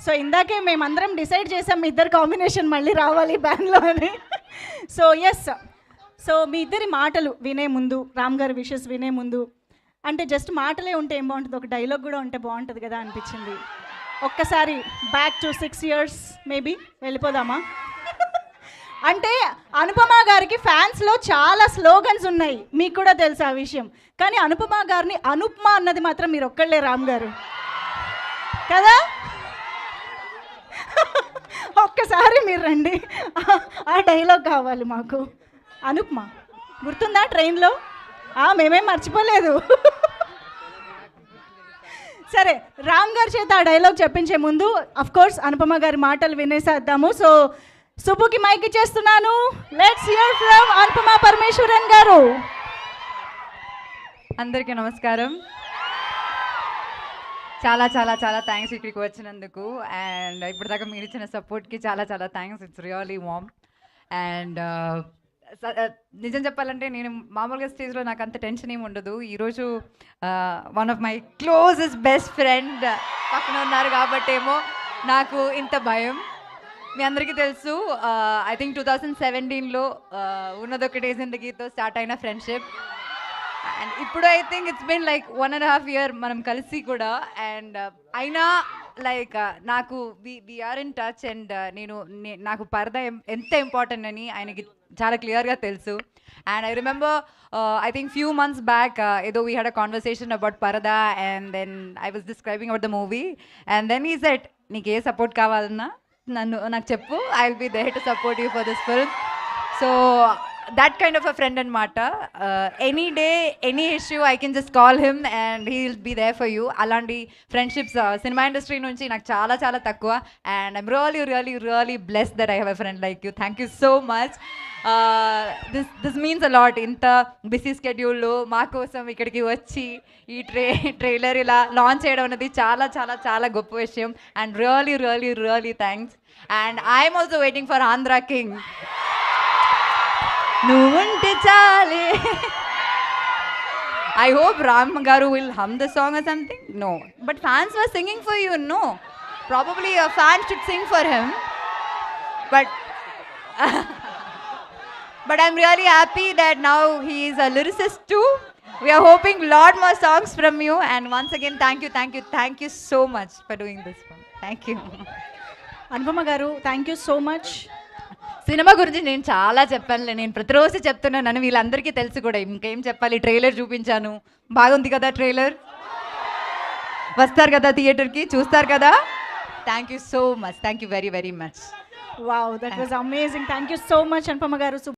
So ఇందాకే మేమందరం decide చేసాం మీ ఇద్దరు కాంబినేషన్ మళ్ళీ రావాలి బ్యాండ్లో అని. సో ఎస్, సో మీ ఇద్దరి మాటలు వినే ముందు, రామ్ గారి విషెస్ వినే ముందు, అంటే జస్ట్ మాటలే ఉంటే ఏం బాగుంటుంది, ఒక డైలాగ్ కూడా ఉంటే బాగుంటుంది కదా అనిపించింది. ఒక్కసారి బ్యాక్ టు 6 years మేబీ వెళ్ళిపోదామా? అంటే అనుపమ గారికి ఫ్యాన్స్లో చాలా స్లోగన్స్ ఉన్నాయి, మీకు కూడా తెలుసు ఆ విషయం. కానీ అనుపమ గారిని అనుప్మా అన్నది మాత్రం మీరు ఒక్కళ్ళే రామ్ గారు కదా. ఒక్కసారి మీరు రండి, ఆ డైలాగ్ కావాలి మాకు. అనుప్మా గుర్తుందా ట్రైన్లో? మేమేం మర్చిపోలేదు. సరే, రామ్ గారి చేత ఆ డైలాగ్ చెప్పించే ముందు అఫ్ కోర్స్ అనుపమ గారి మాటలు వినేసేద్దాము. సో సుబ్బుకి మైక్ ఇచ్చేస్తున్నాను. Let's hear from Anupama Parameswaran గారు. అందరికీ నమస్కారం. చాలా చాలా చాలా థ్యాంక్స్ ఇక్కడికి వచ్చినందుకు. అండ్ ఇప్పటిదాకా మీరు ఇచ్చిన సపోర్ట్కి చాలా చాలా thanks. It's really warm. And నిజం చెప్పాలంటే నేను మామూలుగా స్టేజ్లో నాకు అంత టెన్షన్ ఏమి ఉండదు. ఈరోజు one of my closest best friend పక్కన ఉన్నారు కాబట్టేమో నాకు ఇంత భయం. మీ అందరికీ తెలుసు, ఐ థింక్ 2017లో ఉన్నదొకటే జిందగీతో స్టార్ట్ అయిన ఫ్రెండ్షిప్. అండ్ ఇప్పుడు I think it's been like 1.5 year మనం కలిసి కూడా. అండ్ అయినా లైక్ నాకు వీఆర్ ఇన్ టచ్. అండ్ నాకు పరద ఎంత ఇంపార్టెంట్ అని ఆయనకి చాలా క్లియర్గా తెలుసు. And I remember I think few months back ఏదో we had a conversation about Paradha. And then I was describing about the movie. And then ఈ సెట్, నీకు ఏ సపోర్ట్ కావాలన్నా నాకు చెప్పు, I will be there to support you for this film. So that kind of a friend అనమాట. Any day any issue I can just call him and he will be there for you. అలాంటి friendships cinema industry నుంచి నాకు చాలా చాలా తక్కువ. And I'm really really really blessed that I have a friend like you. Thank you so much. This means a lot. ఇంత busy స్కెడ్యూల్లో మా కోసం ఇక్కడికి వచ్చి ఈ ట్రైలర్ ఇలా లాంచ్ చేయడం అనేది చాలా చాలా చాలా గొప్ప విషయం. And really really really thanks. And I'm also waiting for Andhra king. నువ్వుంటే చాలే. I hope Ram Garu will hum the song or something. No, but fans were singing for you. No, probably a fan should sing for him. But but I'm really happy that now he is a lyricist too. We are hoping lot more songs from you. And once again, thank you so much for doing this one. Thank you. Anupama గారు, thank you so much. Cinema గురించి నేను చాలా చెప్పానులే, నేను ప్రతిరోజు చెప్తున్నాను, వీళ్ళందరికీ తెలుసు కూడా. ఇంకేం చెప్పాలి, ట్రైలర్ చూపించాను, బాగుంది కదా ట్రైలర్, వస్తారు కదా థియేటర్కి, చూస్తారు కదా. Thank you so much. Thank you very very much. Wow, that was amazing. Thank you so much Anupama గారు.